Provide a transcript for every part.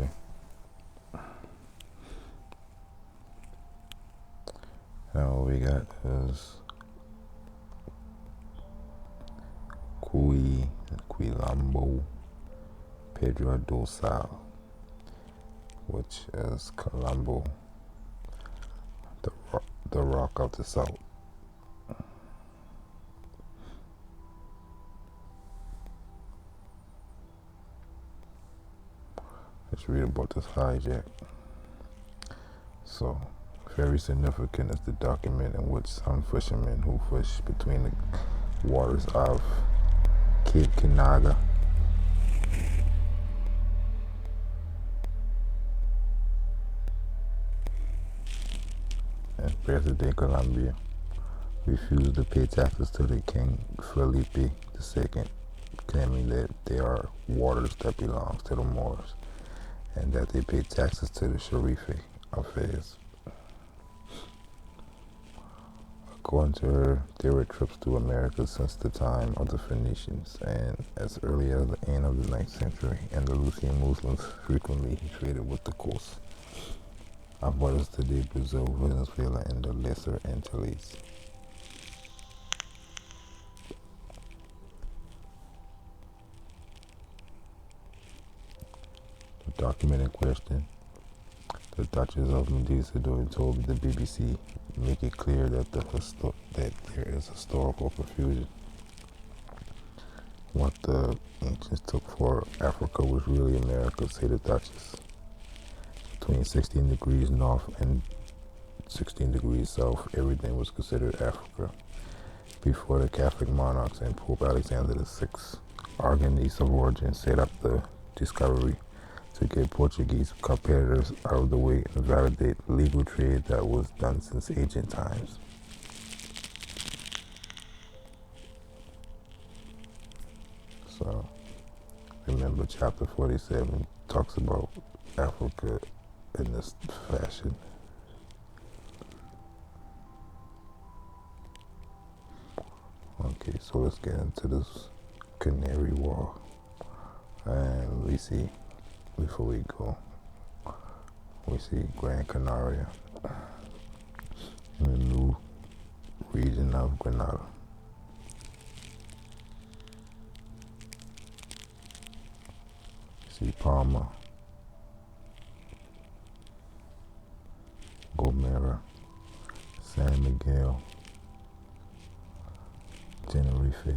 Okay. Now what we got is Quilombo Pedro do Sal, which is Colombo, the rock of the south. Let's read about this hijack. So, very significant is the document in which some fishermen who fish between the waters of Cape Kinaga and President Colombia refused to pay taxes to the King Felipe II, claiming that they are waters that belongs to the Moors and that they pay taxes to the Sharife affairs. According to her, there were trips to America since the time of the Phoenicians, and as early as the end of the 9th century, Andalusian Muslims frequently traded with the coast of what is today Brazil, Venezuela, and the Lesser Antilles. The document in question, the Duchess of Medusa told the BBC, make it clear that that there is historical confusion. What the ancients took for Africa was really America, say the Duchess. Between 16 degrees north and 16 degrees south, everything was considered Africa. Before the Catholic monarchs and Pope Alexander VI, Aragonese of origin set up the discovery to get Portuguese competitors out of the way and validate legal trade that was done since ancient times. So, remember chapter 47 talks about Africa in this fashion. Okay, so let's get into this Canary Wharf. And we see, before we go, we see Gran Canaria in the new region of Grenada. See Palma, Gomera, San Miguel, Tenerife,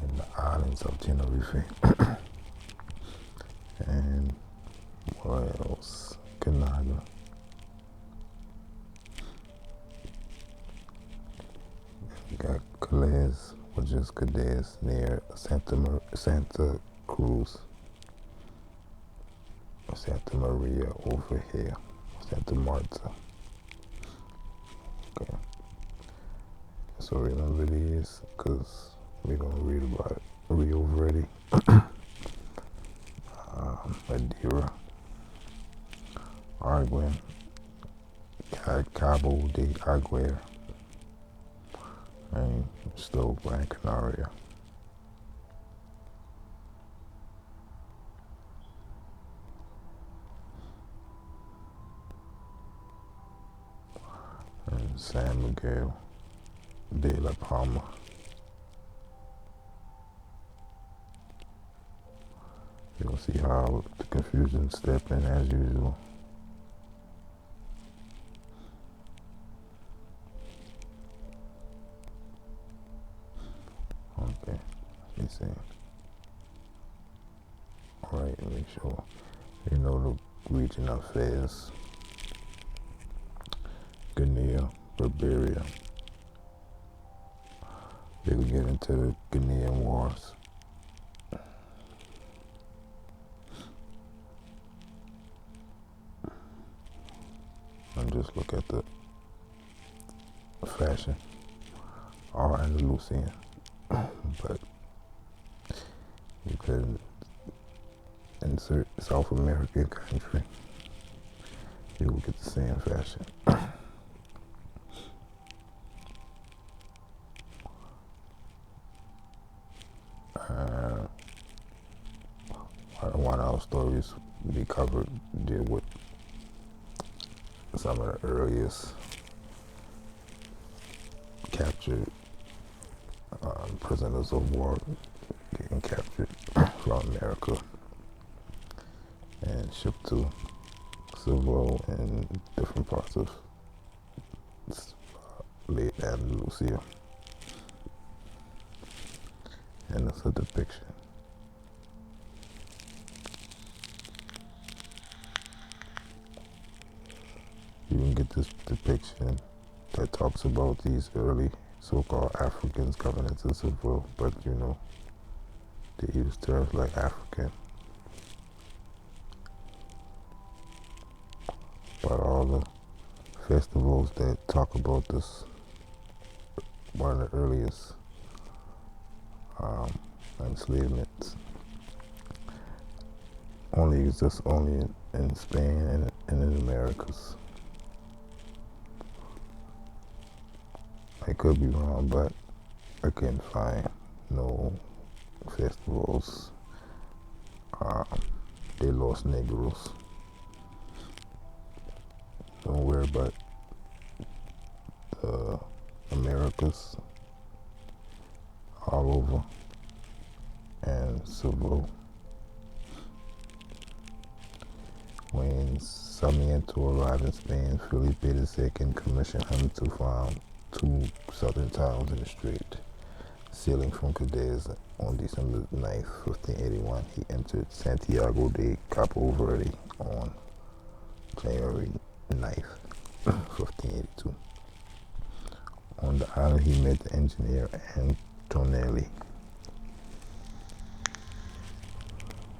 and the islands of Tenerife. And what else? Grenada. You got Cadiz, which is Cadiz near Santa Cruz. Santa Maria over here. Santa Marta. Okay. So remember these, because we're going to read about it. Rio Verde. Madeira. Arguin. Cabo de Aguirre. And still Gran Canaria. And San Miguel de la Palma. You'll see how the confusion step in as usual. Okay, let me see. Alright, make sure you know the region of Fez, Guinea, Barbaria. They will get into the Ghanaian wars. And just look at the fashion, all Andalusian. But you could insert South American country, you will get the same fashion. one of our stories we covered deal with some of the earliest captured prisoners of war getting captured from America and shipped to Civil in different parts of late Andalusia. And it's a depiction. You can get this depiction that talks about these early so-called Africans coming into Seville, but you know, they use terms like African. But all the festivals that talk about this, one of the earliest enslavements, only exists only in Spain and in the Americas. I could be wrong, but I couldn't find no festivals de los Negros nowhere but the Americas, all over, and Seville. When Sarmiento arrived in Spain, Felipe II commissioned him to found 2 southern towns in the strait. Sailing from Cadiz on December 9th, 1581, he entered Santiago de Capo Verde on January 9th, 1582. On the island, he met the engineer Antonelli,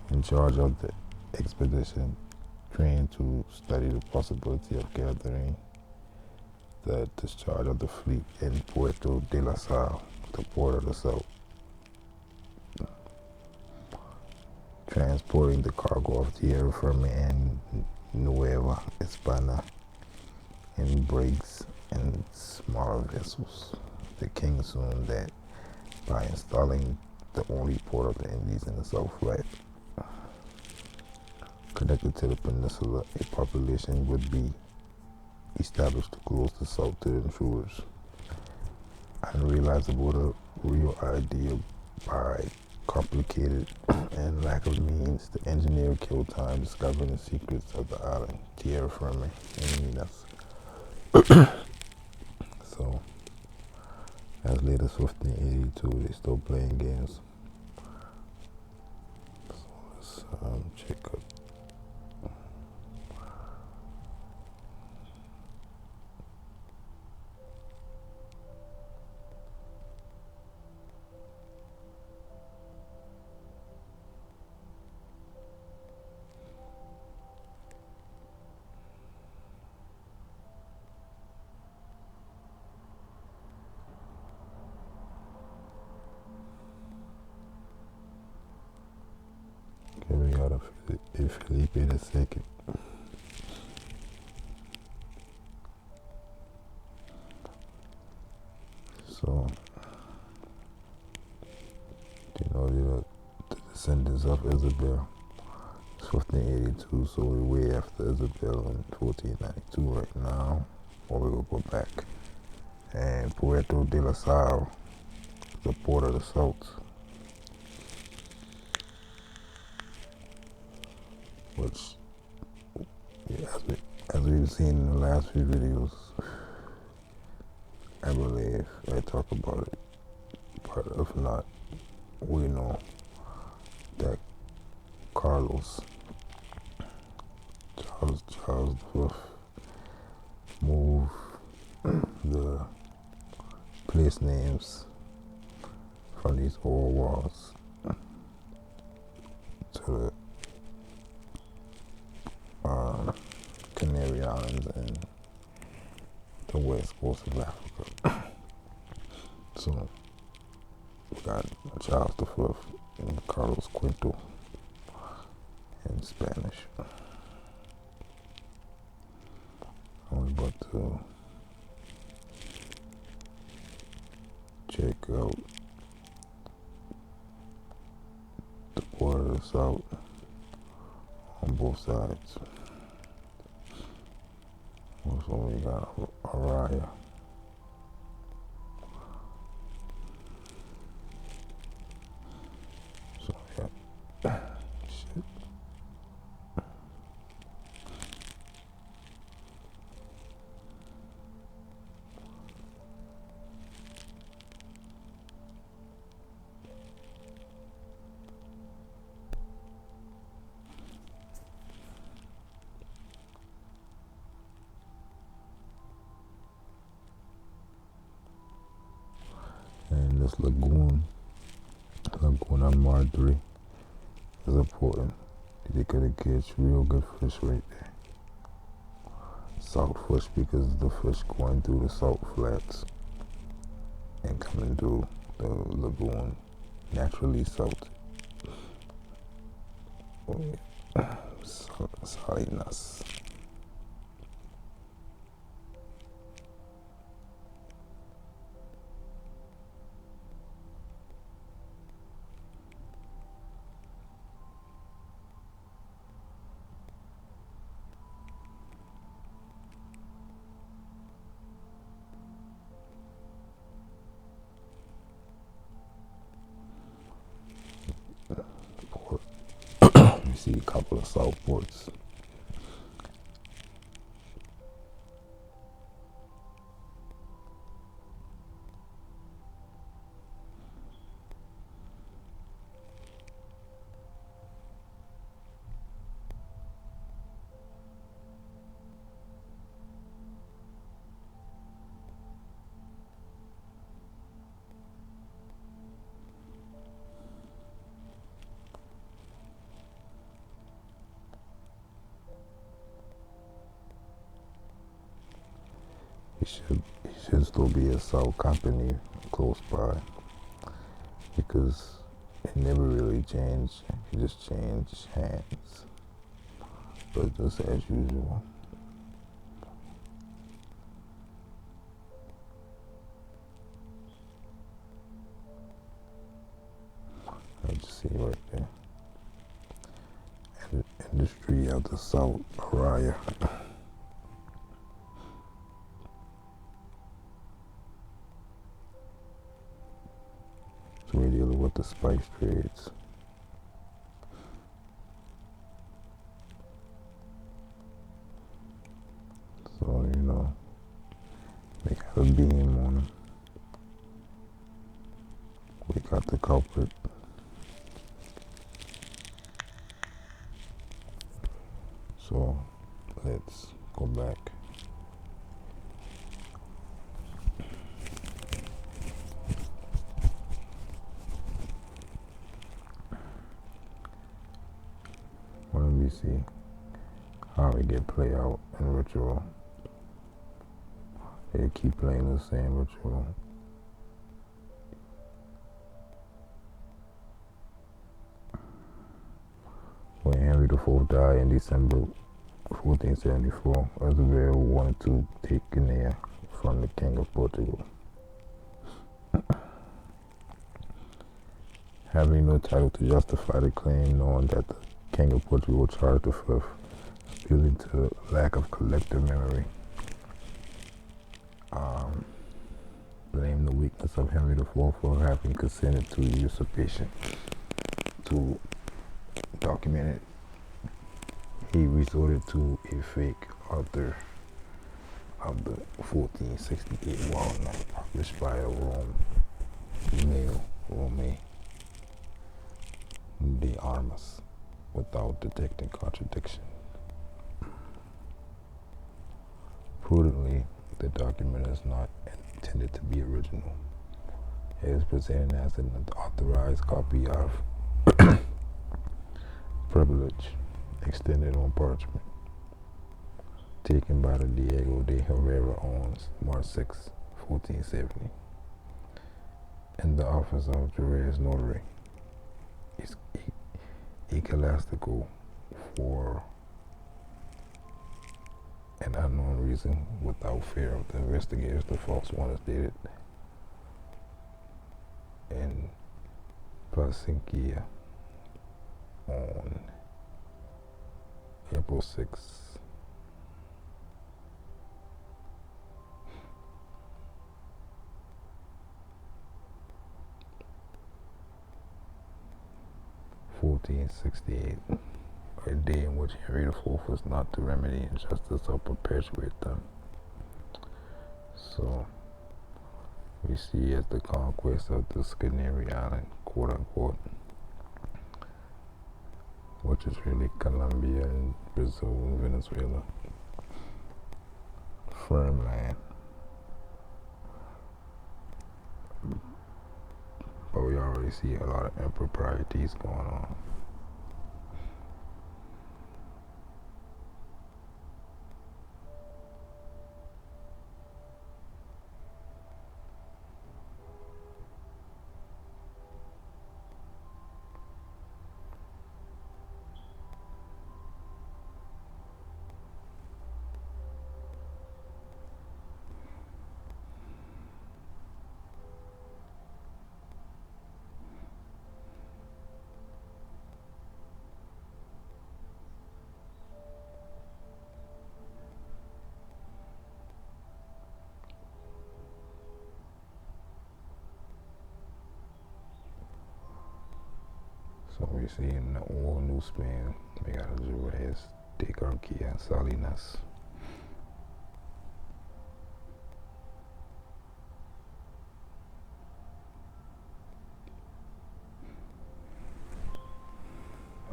in charge of the expedition, trained to study the possibility of gathering the discharge of the fleet in Puerto de la Sal, the port of the South, transporting the cargo of tierra firme and Nueva España in brigs and smaller vessels. The king assumed that by installing the only port of the Indies in the South right, connected to the peninsula, a population would be established to close the South to the intruders. Unrealizable, the real idea by complicated and lack of means, the engineer killed time discovering the secrets of the island, tierra firme and Minas. So, as late as 1582, they still playing games. So let's check up. Okay, we got a Felipe II. So, you know, the descendants of Isabel. It's 1582, so we're way after Isabel in 1492 right now. Or we will go back. And Puerto de la Sal, the port of the South, which, yeah, as we've seen in the last few videos, I believe I talk about it, but if not, we know that Charles V moved the place names from these old walls to the Canary Islands and the west coast of Africa. So we got Charles V and Carlos Quinto in Spanish. I'm about to check out the port of the South. both sides. So we got Araya. So yeah. Shit. And this lagoon on Mar 3 is important. They could have catch real good fish right there. Salt fish, because the fish going through the salt flats and coming through the lagoon naturally salted. Oh yeah. Salinas. Port. You see a couple of salt ports. It should still be a salt company close by, because it never really changed. It just changed hands. But just as usual. I just see right there. Industry of the Salt, Araya. So we're dealing with the spice trades. So, you know, they got a beam on them. We got the culprit. So let's go back. Let me see how it get play out in ritual. They keep playing the same ritual. When Henry IV died in December 1474, Azevedo wanted to take Guinea from the King of Portugal. Having no title to justify the claim, knowing that the King of Portugal, Charles V, appealing to lack of collective memory, blamed the weakness of Henry IV for having consented to usurpation. To document it, he resorted to a fake author of the 1468 Walnut, published by a Rome de Armas, without detecting contradiction. Prudently, the document is not intended to be original. It is presented as an authorized copy of privilege extended on parchment, taken by the Diego de Herrera on March 6, 1470, in the office of Jerez Notary, ecclesiastical, for an unknown reason, without fear of the investigators. The false one is dated in Placentia on April 6th. (1468), a day in which Henry IV was not to remedy injustice or perpetuate them. So we see as the conquest of the Canary Island, quote unquote, which is really Colombia and Brazil and Venezuela, firm land. But we already see a lot of improprieties going on. So we see in the old New Spain, Miguel Jerez de Garcia Salinas.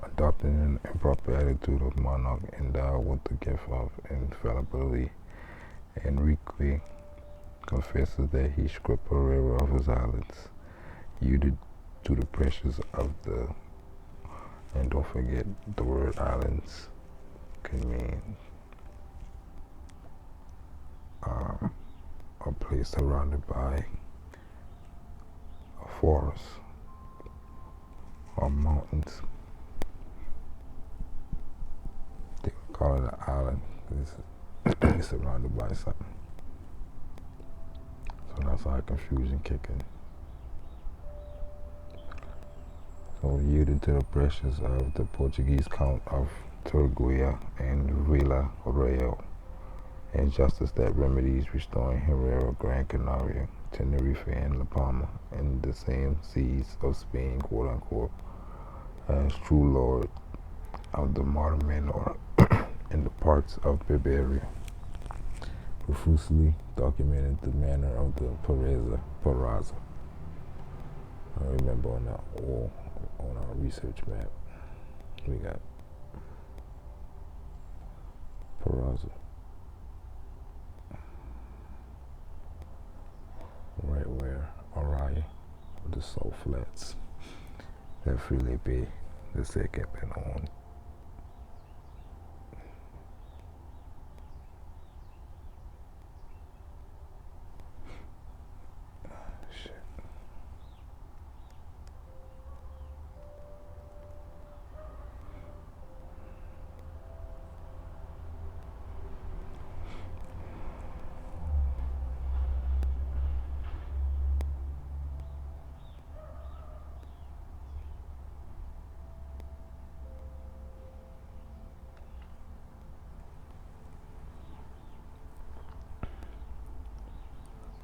Adopting an improper attitude of monarch endowed with the gift of infallibility, Enrique confesses that he stripped Pereira of his islands, yielded to the pressures of the, and don't forget the word islands can mean a place surrounded by a forest or mountains. They would call it an island. It's surrounded by something. So that's how confusion kicked in. So yielded to the pressures of the Portuguese Count of Torguia and Vila Real, and justice that remedies restoring Herrera, Gran Canaria, Tenerife, and La Palma in the same seas of Spain, quote unquote, as true lord of the Mar Menor in the parts of Bavaria, profusely documented the manner of the Peraza. I remember on our research map, we got Peraza right where Araya, the Salt Flats, that Felipe the second been on.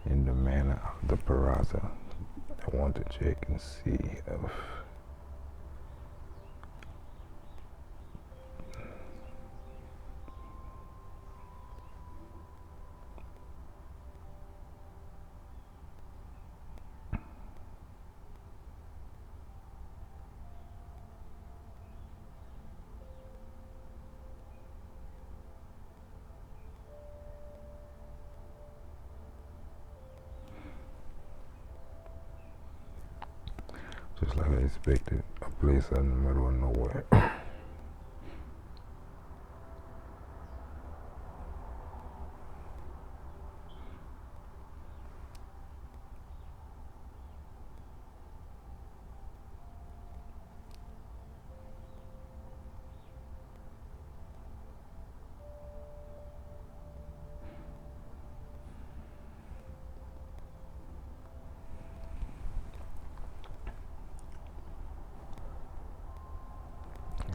In the manner of the Peraza, I want to check and see if just like I expected, a place out in the middle of nowhere.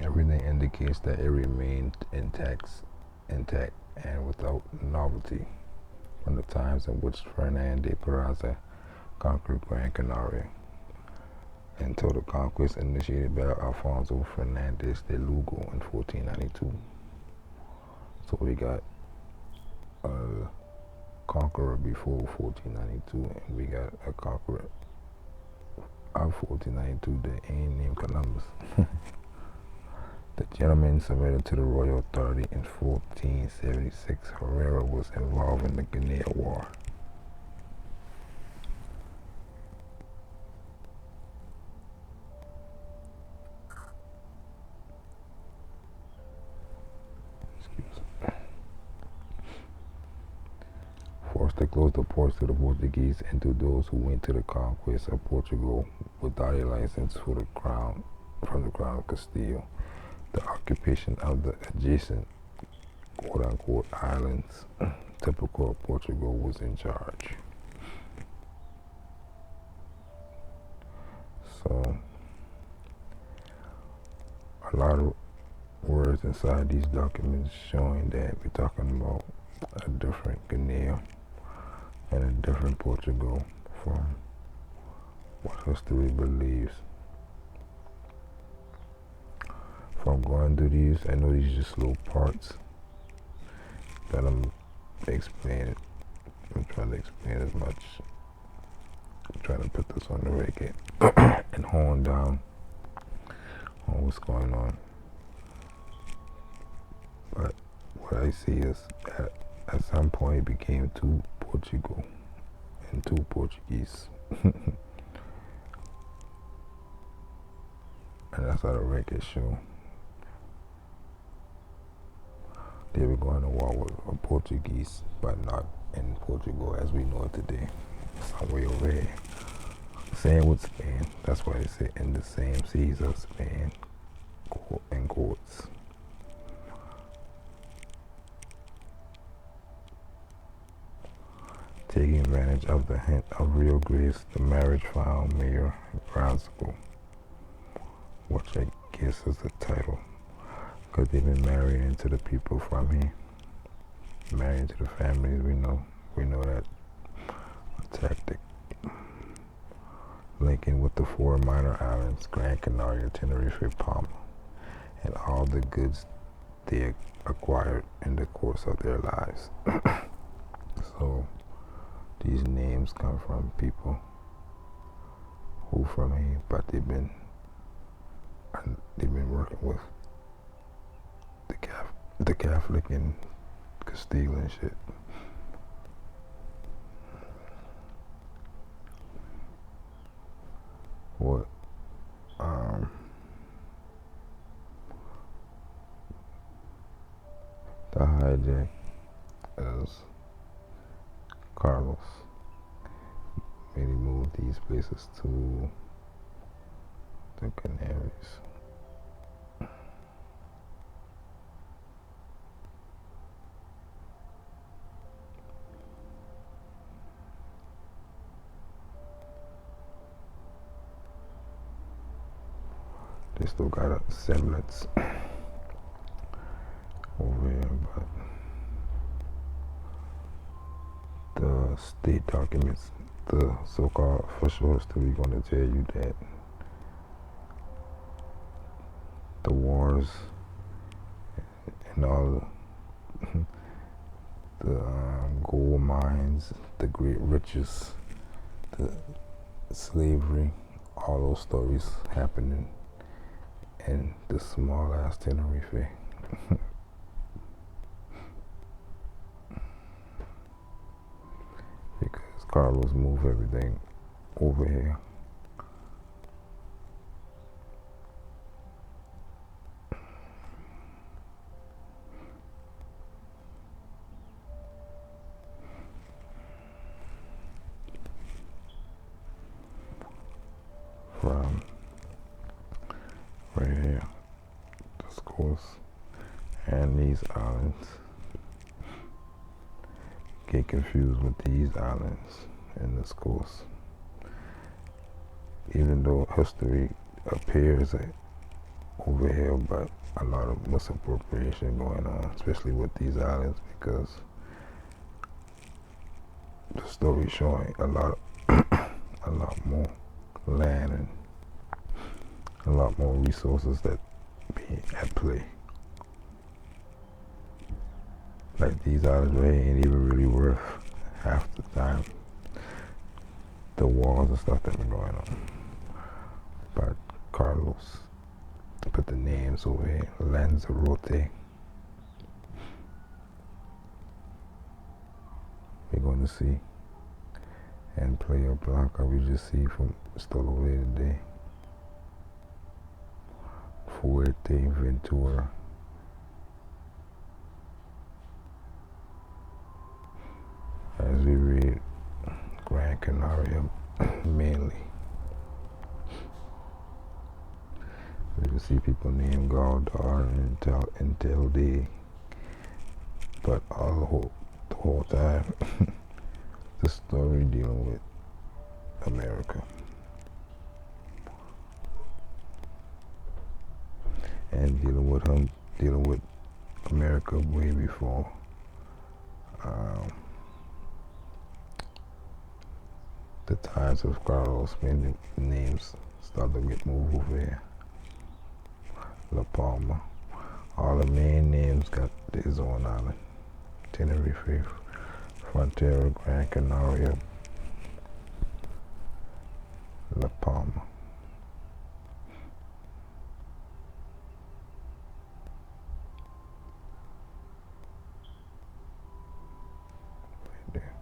Everything indicates that it remained intact and without novelty from the times in which Ferdinand de Peraza conquered Gran Canaria until the conquest initiated by Alfonso Fernandez de Lugo in 1492. So we got a conqueror before 1492, and we got a conqueror of 1492 that ain't named Columbus. The gentleman submitted to the royal authority in 1476. Herrera was involved in the Guinea War. Forced to close the ports to the Portuguese and to those who went to the conquest of Portugal without a license from the crown of Castile. The occupation of the adjacent quote-unquote islands typical of Portugal was in charge. So a lot of words inside these documents showing that we're talking about a different Guinea and a different Portugal from what history believes. From going through these, I know these are just little parts that I'm explaining. I'm trying to explain as much. I'm trying to put this on the record and hone down on what's going on. But what I see is that at some point it became two Portugal and two Portuguese. And that's how the records show. They were going to war with a Portuguese, but not in Portugal as we know it today. Somewhere over here. Same with Spain. That's why they say in the same seas of Spain, in quotes. Taking advantage of the hint of Rio Grace, the marriage found Mayor Brazil, which I guess is the title, because they've been married into the people from here, married into the families. We know that tactic. Linking with the four minor islands, Gran Canaria, Tenerife, Palma, and all the goods they acquired in the course of their lives. So these names come from people who from here, but they've been working with the Catholic and Castile and shit. What the hijack is Carlos made he move these places to the Canaries. They still got a semblance over here, but the state documents, the so-called official history, going to tell you that the wars and all the gold mines, the great riches, the slavery, all those stories happening in the small ass Tenerife. Because Carlos moved everything over here. From right here, this course, and these islands. Get confused with these islands in this course. Even though history appears over here, but a lot of misappropriation going on, especially with these islands, because the story showing a lot more land and a lot more resources that be at play. Like these islands right here ain't even really worth half the time the wars and stuff that been going on. But Carlos put the names over here, Lanzarote. We're going to see and play a block we just see from stole away today. Fuerteventura. As we read Gran Canaria mainly. We can see people named Galdar and Telde, but the whole time, the story dealing with America. And dealing with America way before the times of Carlos, when the names started to get moved over here. La Palma. All the main names got his own island. Tenerife, Frontera, Gran Canaria, La Palma. Right there.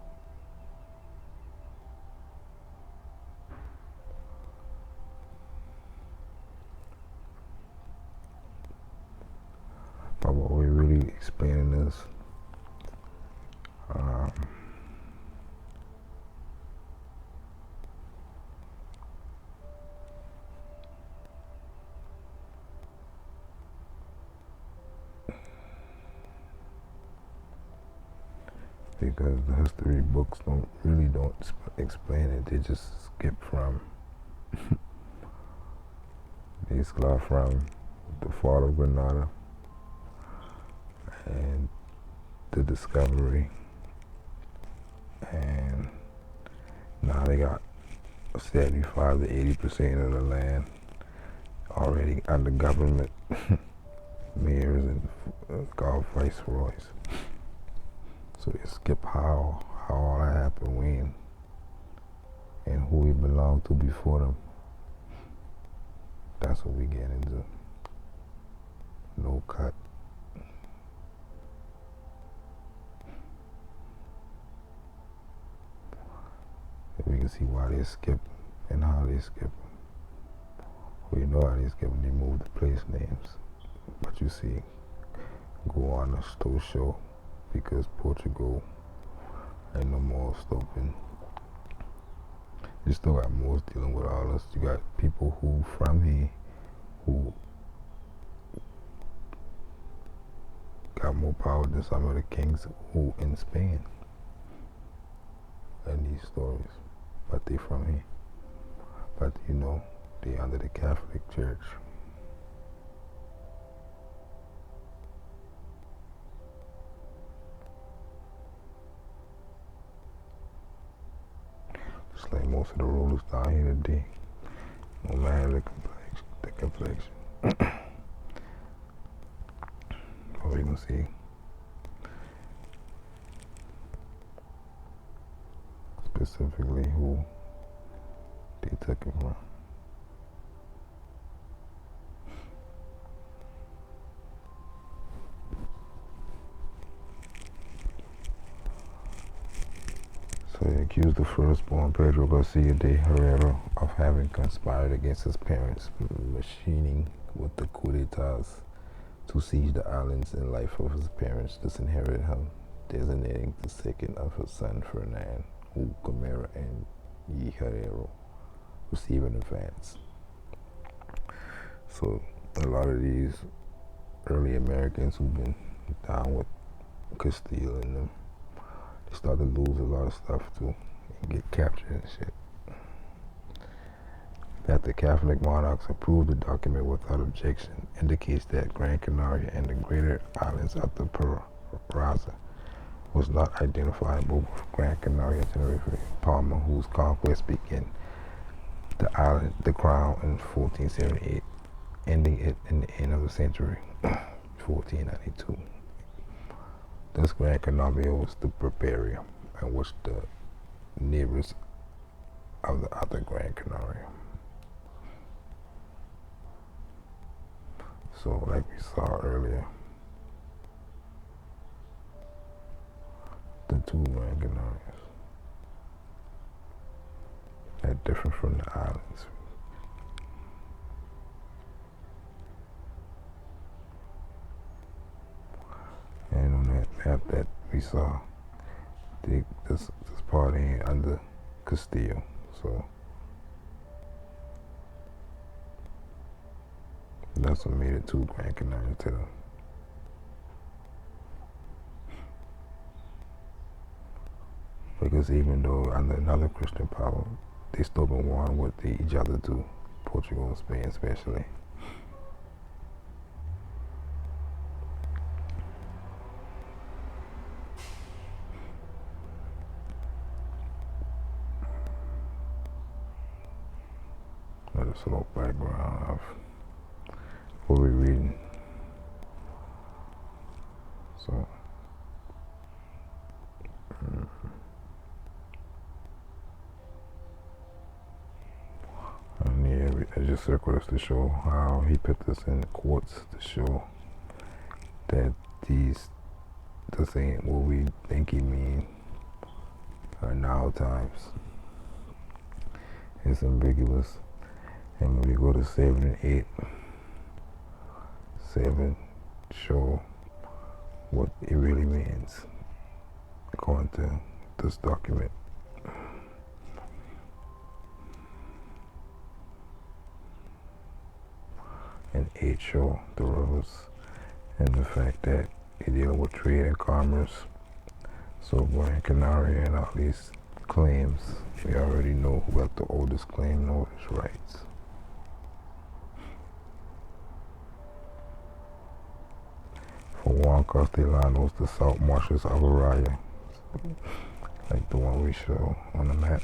But what we're really explaining is because the history books don't explain it. They just skip from from the fall of Granada and the discovery, and now they got 75 to 80% of the land already under government, mayors and Gulf viceroys. So they skip how all that happened, when, and who he belonged to before them. That's what we get into. No cut. And we can see why they skip and how they skip. We know how they skip when they move the place names. But you see, Guyana still show, because Portugal ain't no more stopping. You still got Moors dealing with all this. You got people who from here who got more power than some of the kings who in Spain in these stories. But they from here. But you know, they under the Catholic Church. Just like most of the rulers down here today, no matter the complexion. But we can see specifically who they took it from. So they accused the firstborn Pedro Garcia de Herrera of having conspired against his parents, machining with the coup d'etats to seize the islands in life of his parents, disinherit him, designating the second of his son Ferdinand, who Camara and Y Herrero receive in advance. So a lot of these early Americans who've been down with Castile and them, they start to lose a lot of stuff too and get captured and shit. that the Catholic monarchs approved the document without objection indicates that Gran Canaria and the greater islands of the Peraza was not identifiable with Gran Canaria, Tenerife, and Palma, whose conquest began the crown in 1478, ending it in the end of the century, 1492. This Gran Canaria was the Barbaria, and was the nearest of the other Gran Canaria. So, like we saw earlier, the two Gran Canarias are different from the islands. And on that map that we saw, this part ain't under Castillo, so that's what made it to Gran Canaria to them. Because even though under another Christian power, they still been warring what each other do, Portugal and Spain especially. Let us look background of what we're reading. So, and yeah, I just circled this to show how he put this in the quartz to show that this ain't what we think he mean now times. It's ambiguous. And when we go to 7 and 8, 7 show what it really means according to this document. And 8 show the rivers and the fact that they deal with trade and commerce. So Gran Canaria and all these claims, we already know who got the oldest claim and oldest rights. For Juan Castellanos, the salt marshes of Araya, like the one we show on the map.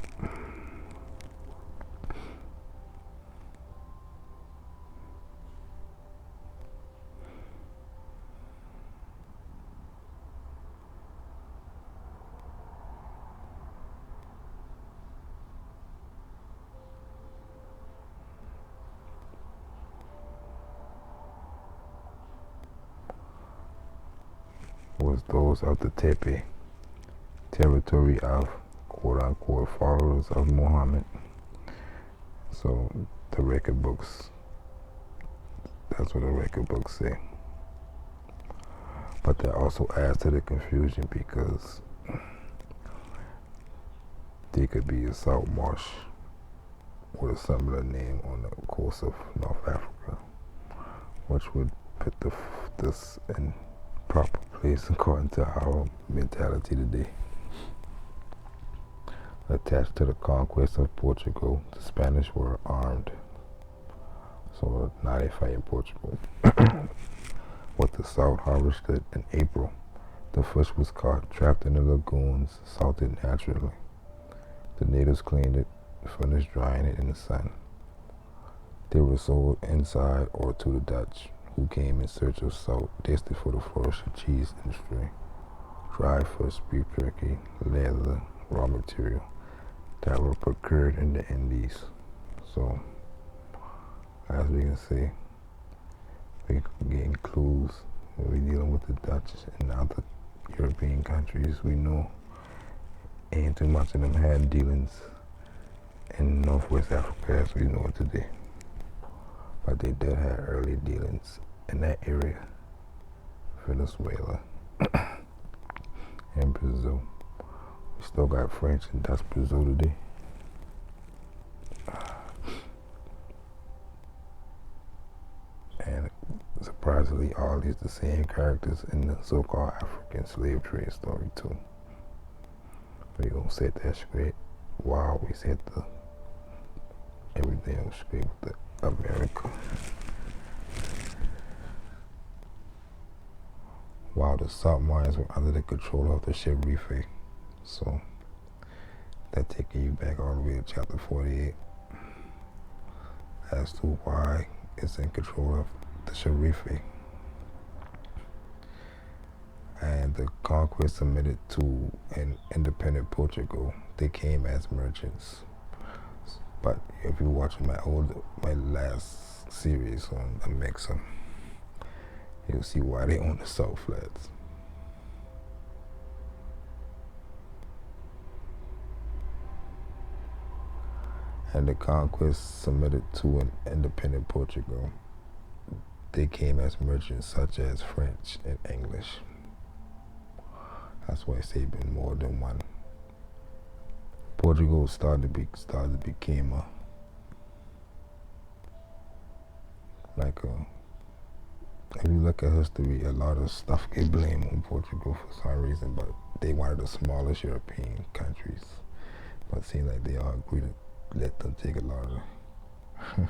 Was those of the Tepe, territory of quote-unquote followers of Muhammad. So the record books, that's what the record books say. But that also adds to the confusion because there could be a salt marsh with a similar name on the coast of North Africa, which would put this in proper place according to our mentality today. Attached to the conquest of Portugal, the Spanish were armed. So now they fight in Portugal. With the salt harvested in April, the fish was caught, trapped in the lagoons, salted naturally. The natives cleaned it, finished drying it in the sun. They were sold inside or to the Dutch, who came in search of salt, destined for the flourishing cheese industry, dried fish, beef jerky, leather, raw material that were procured in the Indies. So, as we can see, we're getting clues when we're dealing with the Dutch and other European countries. We know ain't too much of them had dealings in Northwest Africa as we know it today. But they did have early dealings in that area, Venezuela and Brazil. We still got French and Dutch Brazil today. And surprisingly, all these the same characters in the so-called African slave trade story too. We're gonna set that straight while we set the everything was great with America. While the salt mines were under the control of the Sharife. So that taking you back all the way to chapter 48 as to why it's in control of the Sharife. And the conquest submitted to an independent Portugal. They came as merchants. But if you're watching my last series on the Mexa, you'll see why they own the salt flats. And the conquest submitted to an independent Portugal. They came as merchants such as French and English. That's why I say been more than one. Portugal became if you look at history, a lot of stuff get blamed on Portugal for some reason, but they one of the smallest European countries. But it seems like they all agree to let them take a lot of it.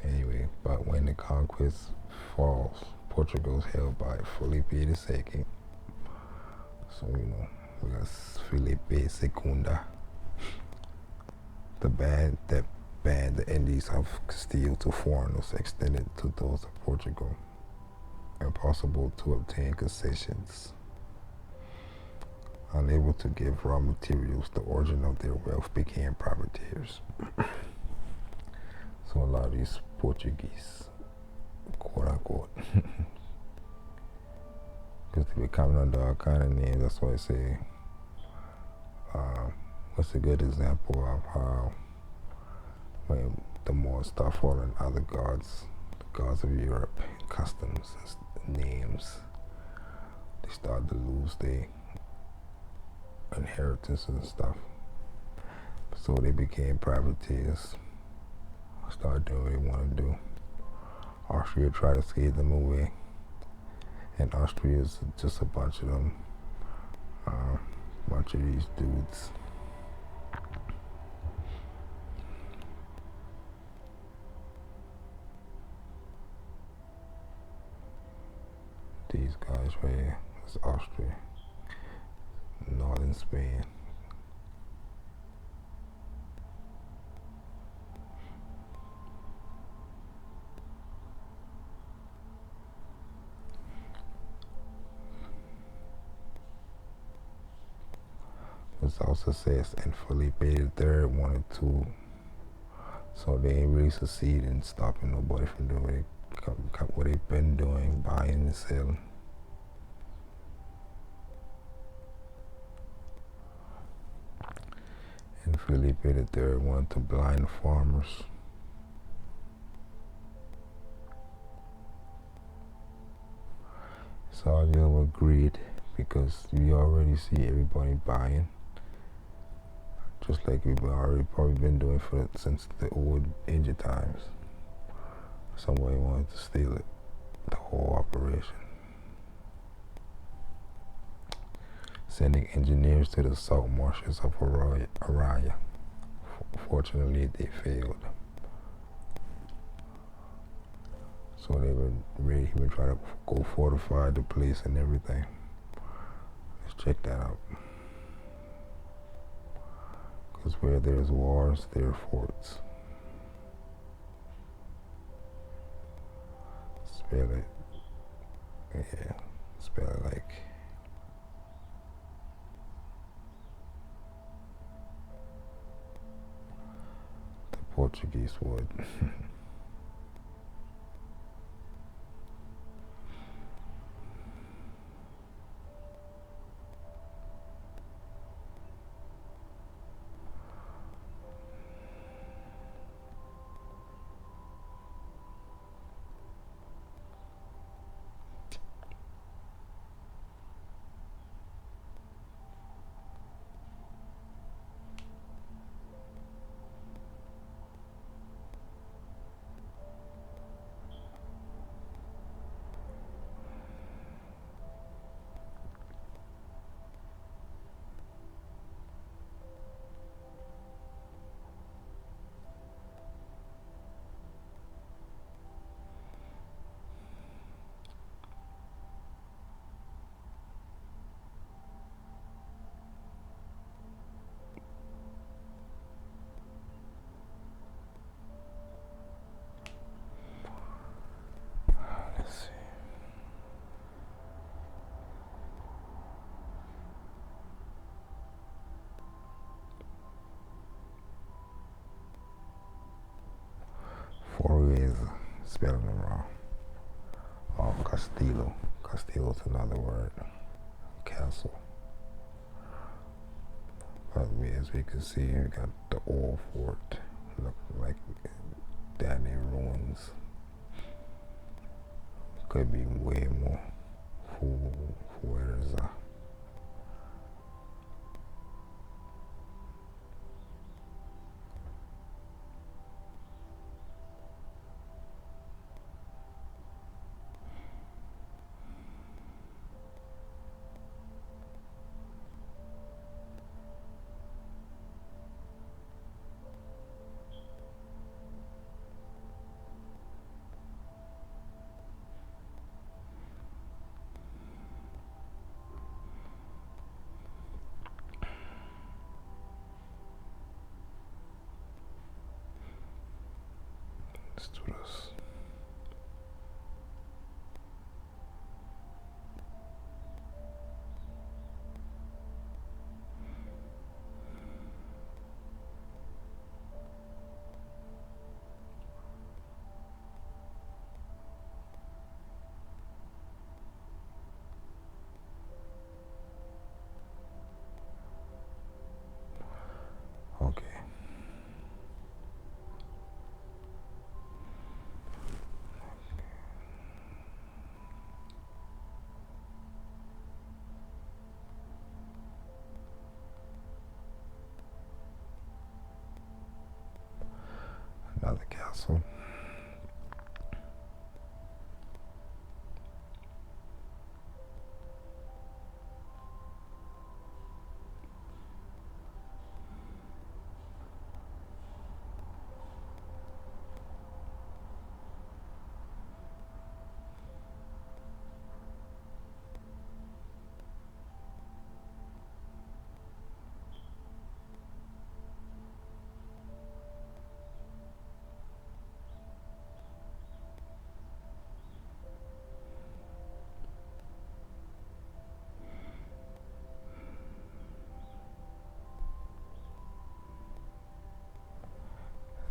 Anyway, but when the conquest falls, Portugal is held by Felipe II. So, we got Felipe Secunda. The band that banned the Indies of Castile to foreigners extended to those of Portugal. Impossible to obtain concessions. Unable to give raw materials, the origin of their wealth became privateers. So a lot of these Portuguese, quote unquote, because they be coming under all kind of names. That's why I say, what's a good example of how when the Moors start following other gods, the gods of Europe, customs and names, they start to lose their inheritances and stuff. So they became privateers, started doing what they want to do. Austria tried to scare them away, and Austria is just a bunch of them, bunch of these dudes. These guys right here, it's Austria, northern Spain. It also says, and Felipe III wanted to, so they ain't really succeed in stopping nobody from doing what they've been doing, buying and selling. And Felipe III wanted to blind the farmers. So all of them agreed, because you already see everybody buying, just like we've already probably been doing since the old ancient times. Somebody wanted to steal it, the whole operation. Sending engineers to the salt marshes of Araya. Fortunately, they failed. So they were ready. He would try to go fortify the place and everything. Let's check that out. Because where there's wars, there are forts. Spell it. Yeah, spell it like the Portuguese would. Fortaleza, spelling them wrong. Oh, Castillo. Castillo's another word. Castle. But as we can see, we got the old fort. Look like down in ruins. Could be way more. Fuerza. Let's do this. Okay. Another castle.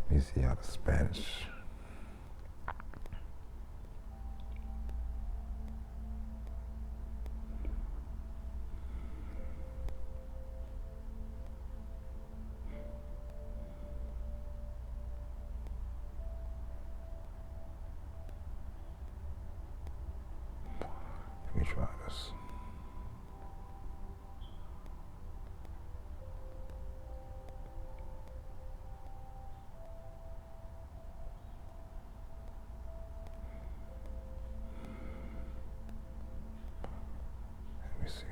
You see how the Spanish. Let me try this. Let me see.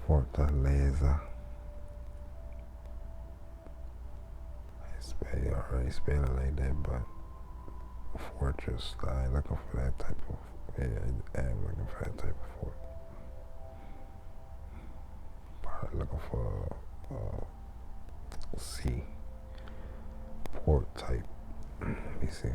Fortaleza. I already spelled it like that, but fortress. I ain't looking for that type of. Yeah, I am looking for that type of fort. Probably looking for sea port type. Let me see.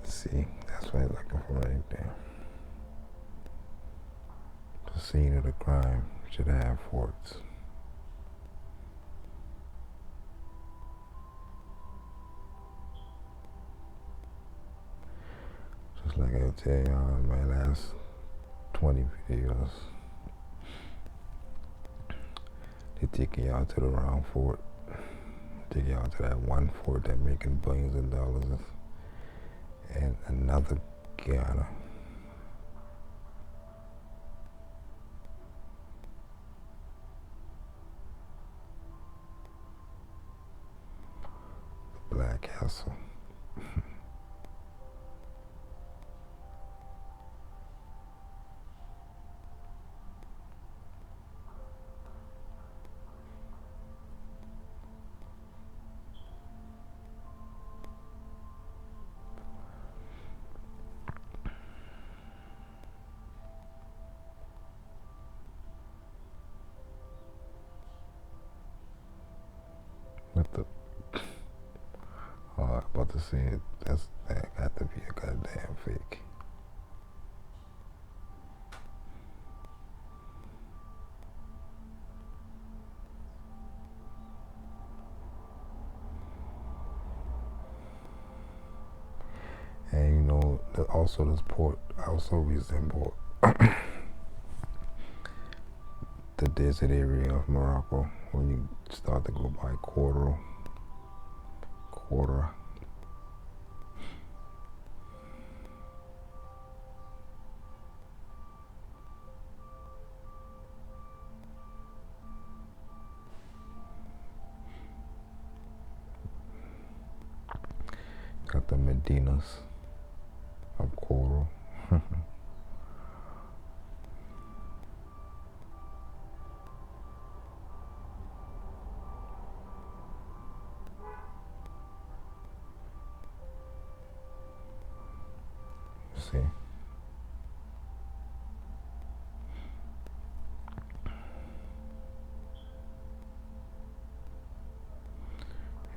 See, that's what I'm looking for right there. The scene of the crime should have forts. Just like I tell y'all in my last 20 videos, they taking y'all to the wrong fort. Take y'all to that one fort that making billions of dollars and another Guyana. The Black Castle. What the? Oh, I was about to say it. That got to be a goddamn fake. And you know, also this port also resembled the desert area of Morocco when you start to go by Quarter. Got the Medinas of Quarter. See?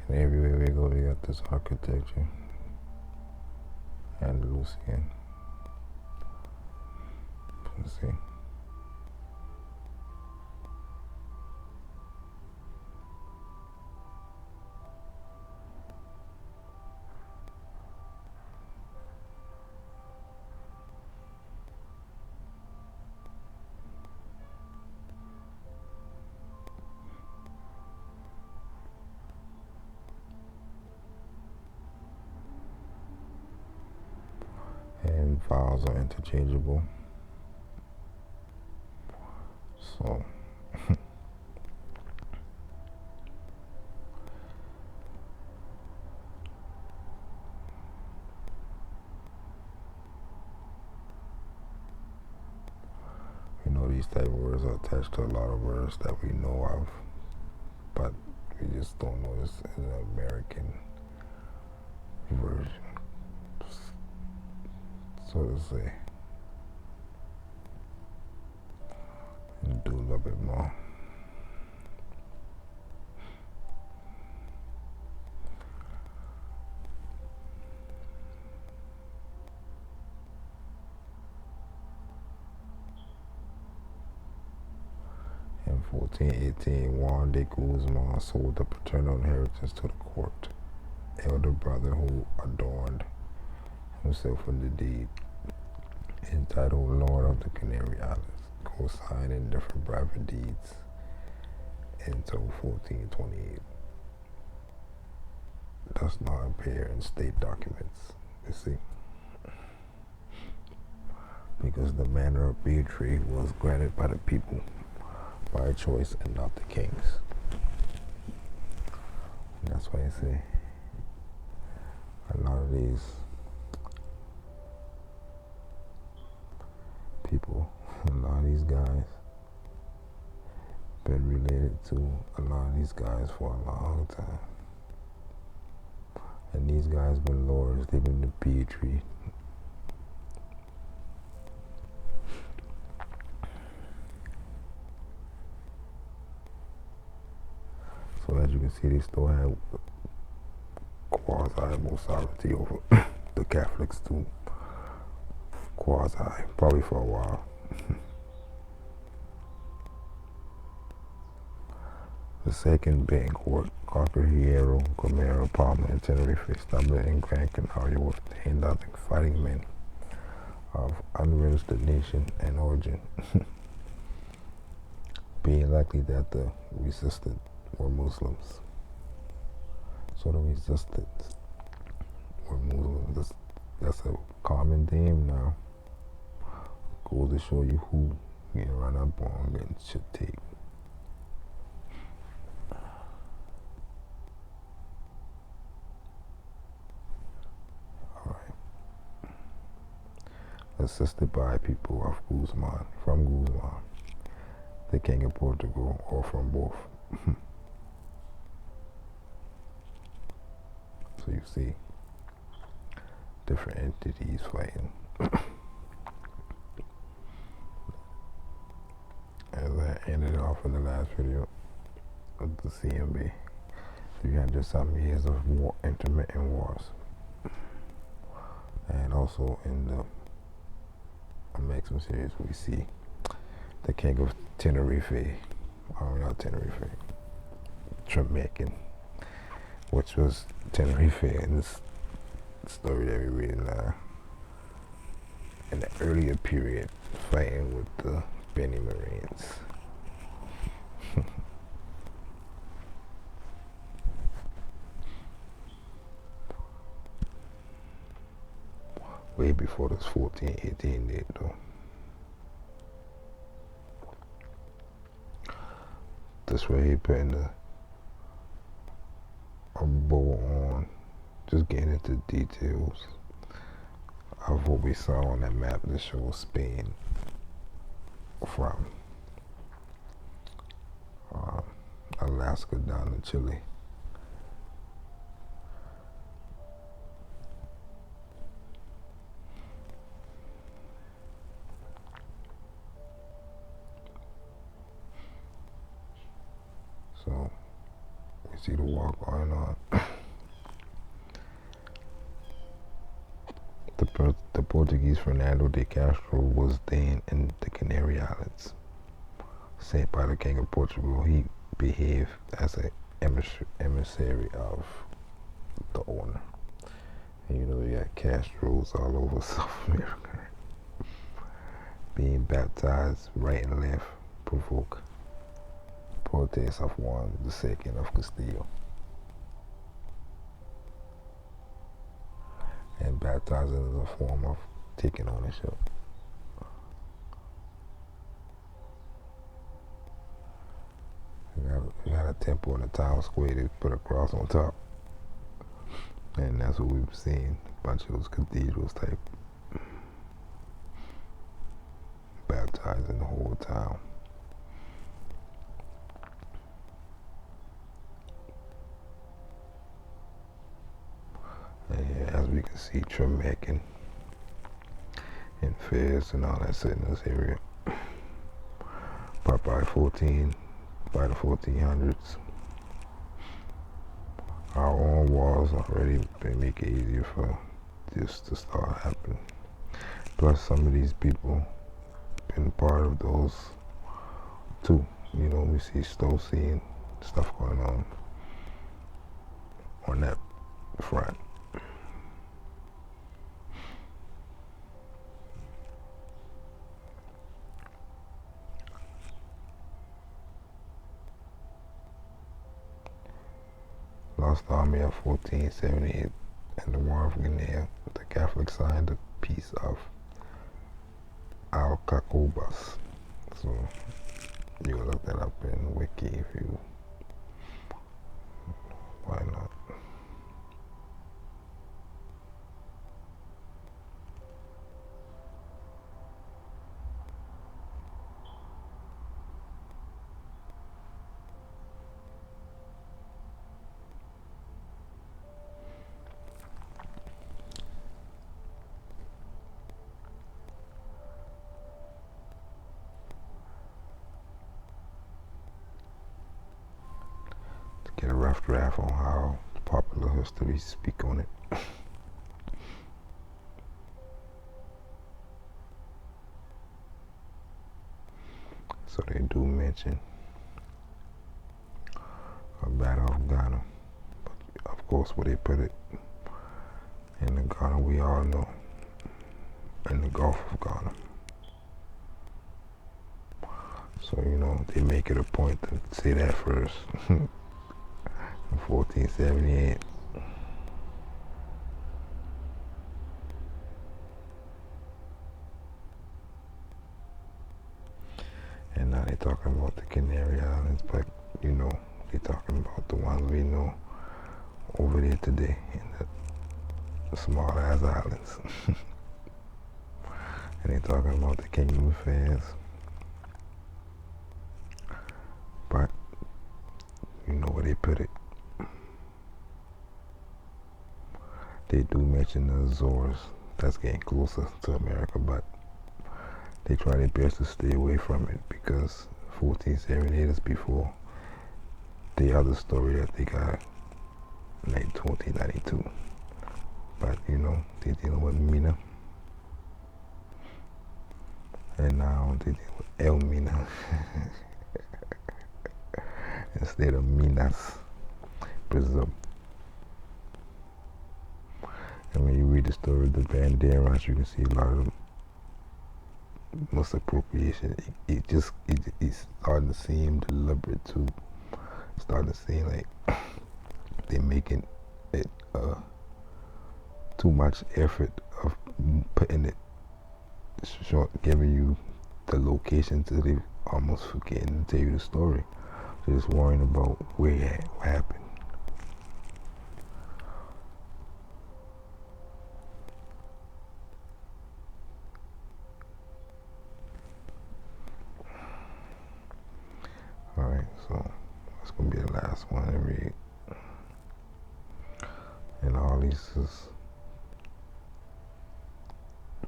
And everywhere we go, we got this architecture. Andalusian. Let's see. And vowels are interchangeable. So you know, these type of words are attached to a lot of words that we know of, but we just don't know this in an American version, so to say, and do a little bit more. In 1418, Juan de Guzman sold the paternal inheritance to the court elder brother who adorned himself in the deed, entitled Lord of the Canary Islands, co-signed in different private deeds until 1428. Does not appear in state documents, you see, because the manor of Beatrix was granted by the people by choice and not the kings. And that's why I say a lot of these people, a lot of these guys, been related to a lot of these guys for a long time. And these guys been lords, they've been the Beatrix. So as you can see, they still have quasi-sovereignty over the Catholics too. Quasi, probably for a while. The second Bancourt, Cocker, Hierro, Gomera, Palma, and Tenerife, established in Gran Canaria, were named after fighting men of unregistered nation and origin, being likely that the resistant were Muslims. So the resistance were Muslims. That's a common theme now. Goes to show you who you run up on and should take. Alright. Assisted by people of Guzman, from Guzman, the King of Portugal, or from both. So you see different entities fighting. As I ended off in the last video of the CMB, 300-something years of war, intermittent wars. And also in the Maximum series, we see the king of Tenerife, not Tenerife, Tremeccan, which was Tenerife in this story that we read in the earlier period, fighting with the Benny Marines. Way before this 1418 date, though. This way he putting a bow on, just getting into details of what we saw on that map that shows Spain from Alaska down to Chile. So we see the war going on. The Portuguese Fernando de Castro was then in the Canary Islands. Sent by the King of Portugal, he behaved as an emissary of the owner. And you know, you got Castros all over South America. Being baptized right and left provoke protests of Juan II of Castile. And baptizing is a form of taking ownership. You got a temple in the town square, they put a cross on top. And that's what we've seen, a bunch of those cathedrals type, baptizing the whole town. And yeah, as we can see, Tremeccan and Fez and all that sitting in this area. But by the 1400s, our own wars already been make it easier for this to start happening. Plus, some of these people been part of those too. You know, we see still seeing stuff going on that front. Lost Army of 1478 and the War of Guinea, the Catholics signed the Peace of Alcacobas. So you can look that up in Wiki if you, why not? Get a rough draft on how popular history speak on it. So they do mention a battle of Ghana, but of course where they put it in the Ghana we all know, in the Gulf of Ghana. So you know, they make it a point to say that first. In 1478. And now they're talking about the Canary Islands, but you know, they're talking about the ones we know over there today in the small ass islands. And they're talking about the Kingdom of Fez. But you know where they put it. They do mention the Azores. That's getting closer to America, but they try their best to stay away from it because 1478 is before the other story that they got like 2092. But you know, they're dealing with Mina, and now they're dealing with El Mina instead of Minas, Brazil. And when you read the story of the Banderas, you can see a lot of misappropriation. It's starting to seem deliberate too. It's starting to seem like they're making it too much effort of putting it short, giving you the location till they almost forgetting to tell you the story. Just worrying about where you at, what happened. Alright, so that's gonna be the last one to read. And all these is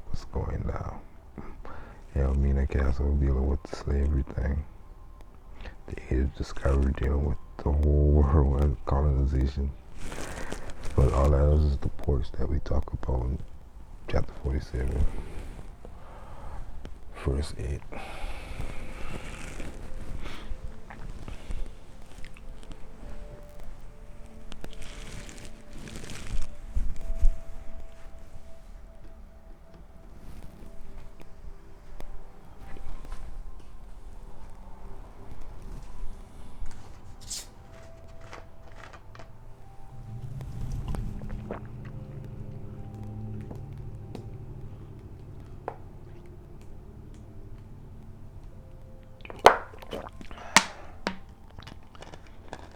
what's going down. Elmina Castle dealing with the slavery thing. The Age of Discovery dealing with the whole world and colonization. But all that is the ports that we talk about in chapter 47, verse 8.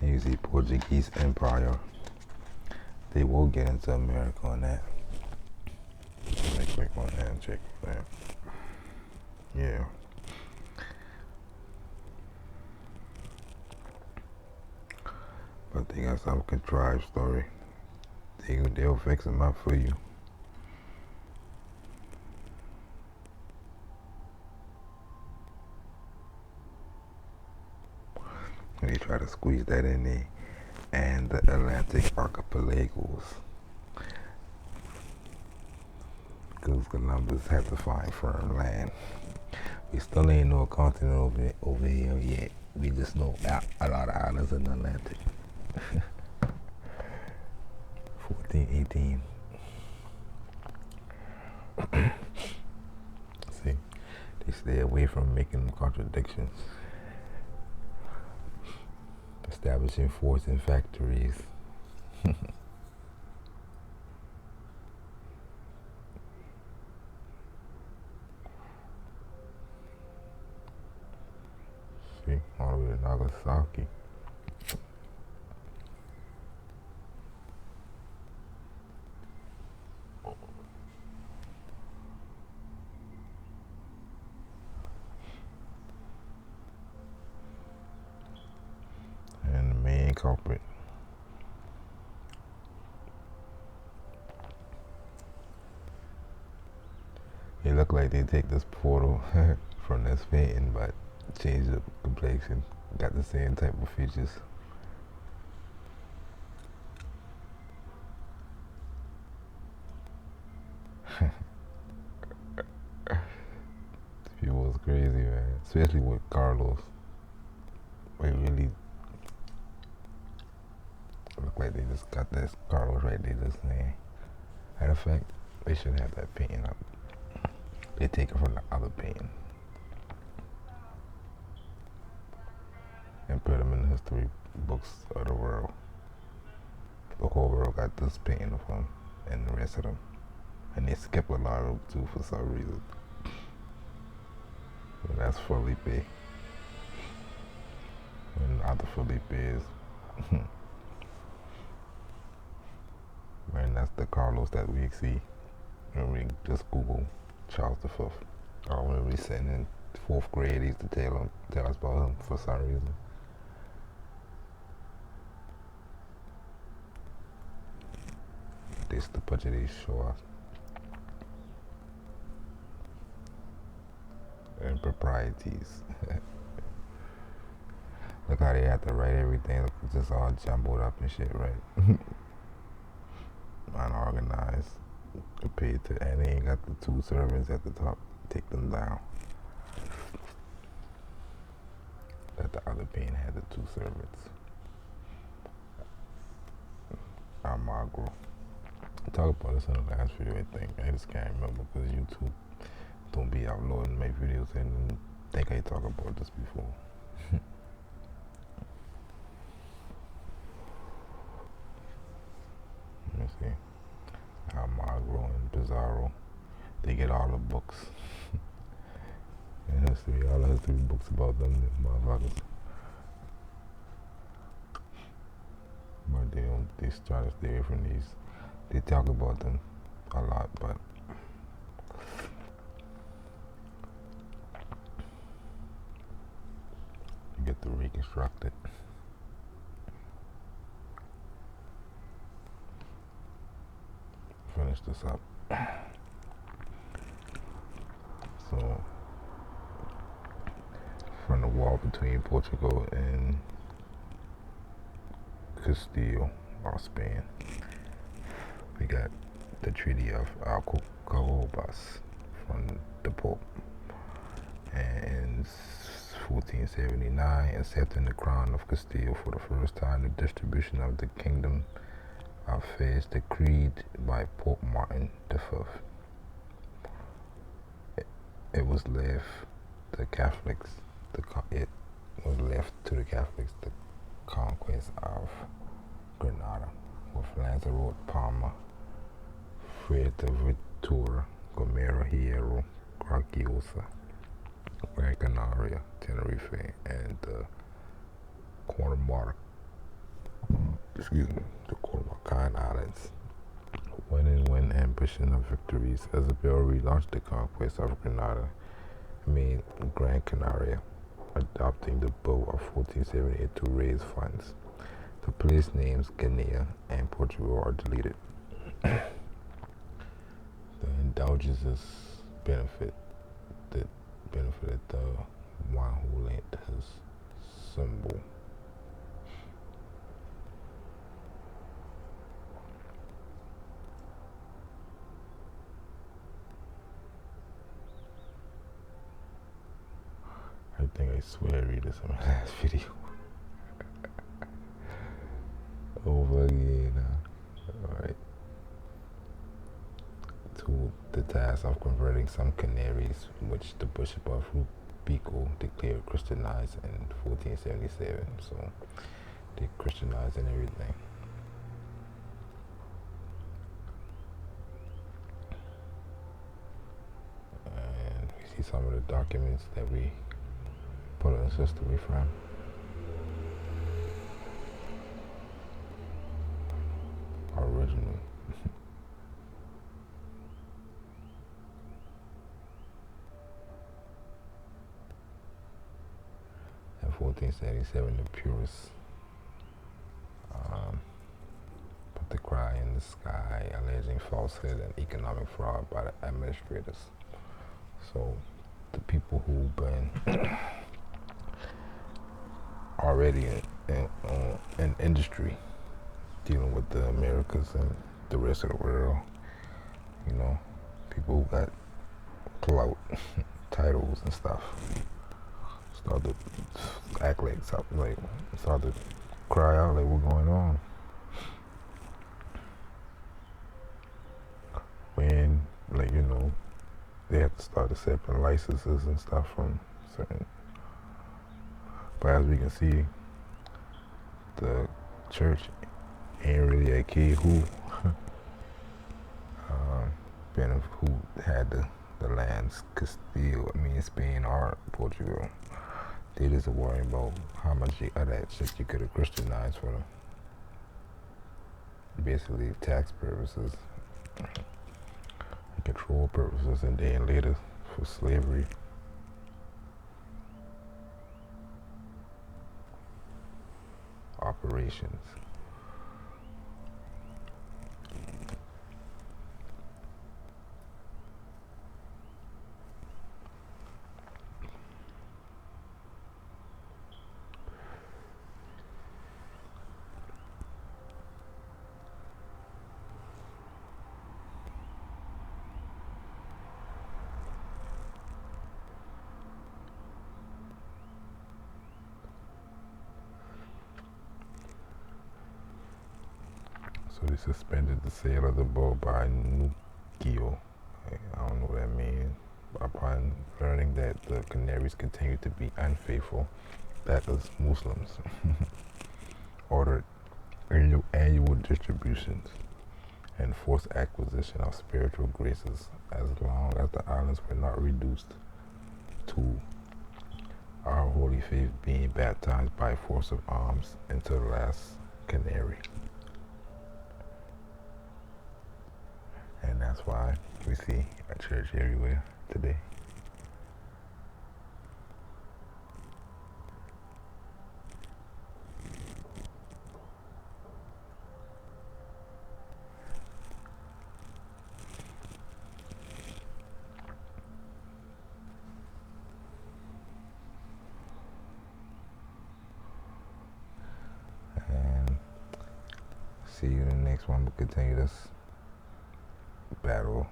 You see Portuguese Empire. They will get into America on that. Let me click on that and check that. Yeah. But they got some contrived story. They'll fix them up for you. They try to squeeze that in there. And the Atlantic archipelagos. Because Columbus had to find firm land. We still ain't no continent over here yet. We just know a lot of islands in the Atlantic. 14, 18. See, they stay away from making contradictions. Establishing forts and factories. See, all the way to Nagasaki. And the main culprit. It look like they take this portal from this painting, but change the complexion. Got the same type of features. People was crazy, man. Especially with Carlos. They really look like they just got this Carlos right there just saying. Matter of fact, they should have that painting up. They take it from the other painting and put them in the history books of the world. The whole world got this painting of him and the rest of them. And they skip a lot of them too for some reason. And that's Felipe. And the other Felipe is and that's the Carlos that we see when we just Google Charles V. Or when we sitting in 4th grade, he used to tell us about him for some reason. This the picture they show us. And proprieties. Look how they have to write everything. Look, it's just all jumbled up and shit, right? unorganized, compared to, and they ain't got the two servants at the top, take them down. That the other pen had the two servants. Almagro. I talked about this in the last video, I think. I just can't remember because YouTube don't be uploading my videos and I think I talked about this before. Let me see. Almagro and Pizarro. They get all the books. In history, all the history books about them, motherfuckers. But they don't, they try to stay away from these. They talk about them a lot, but you get to reconstruct it. Finish this up. So, from the war between Portugal and Castile or Spain, we got the Treaty of Alcobendas from the Pope, and in 1479, accepting the crown of Castile for the first time, the distribution of the kingdom of Fez decreed by Pope Martin V. It was left the Catholics. It was left to the Catholics the conquest of Granada, with Lanzarote, Palma, Fuerteventura, Gomera, Hierro, Graciosa, Gran Canaria, Tenerife, and the Cornwall, the Cornwall Islands. When ambition of victories, Isabel relaunched the conquest of Granada, Gran Canaria, adopting the Bill of 1478 to raise funds. The place names Guinea and Portugal are deleted. The indulgences benefited the one who lent his symbol. I think I swear I read this in my last video. Over again now. Alright. To the task of converting some Canaries, which the Bishop of Rubico declared Christianized in 1477. So they Christianized and everything. And we see some of the documents that we put in history from. Original. In 1477, the purists put the cry in the sky, alleging falsehood and economic fraud by the administrators. So the people who've been already in industry dealing with the Americas and the rest of the world, you know, people who got clout, titles and stuff, start to act like something, like start to cry out like, what's going on? When, like, you know, they have to start accepting licenses and stuff from certain. But as we can see, the church ain't really a kid who who had the lands, Castile, Spain or Portugal. They just worry about how much of that shit you could have Christianized for them. Basically tax purposes, control purposes, and then later for slavery. Operations. So they suspended the sale of the boat by Nukio. I don't know what that means. Upon learning that the Canaries continued to be unfaithful Baptist Muslims, ordered annual distributions and forced acquisition of spiritual graces as long as the islands were not reduced to our holy faith being baptized by force of arms into the last Canary. And that's why we see a church everywhere today. And see you in the next one. We'll continue this battle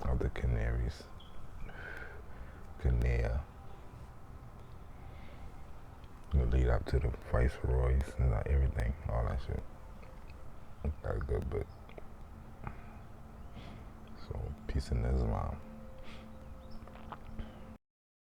of the Canaries. Canea. It'll lead up to the viceroys and everything, all that shit. Got a good book. So, peace in Islam.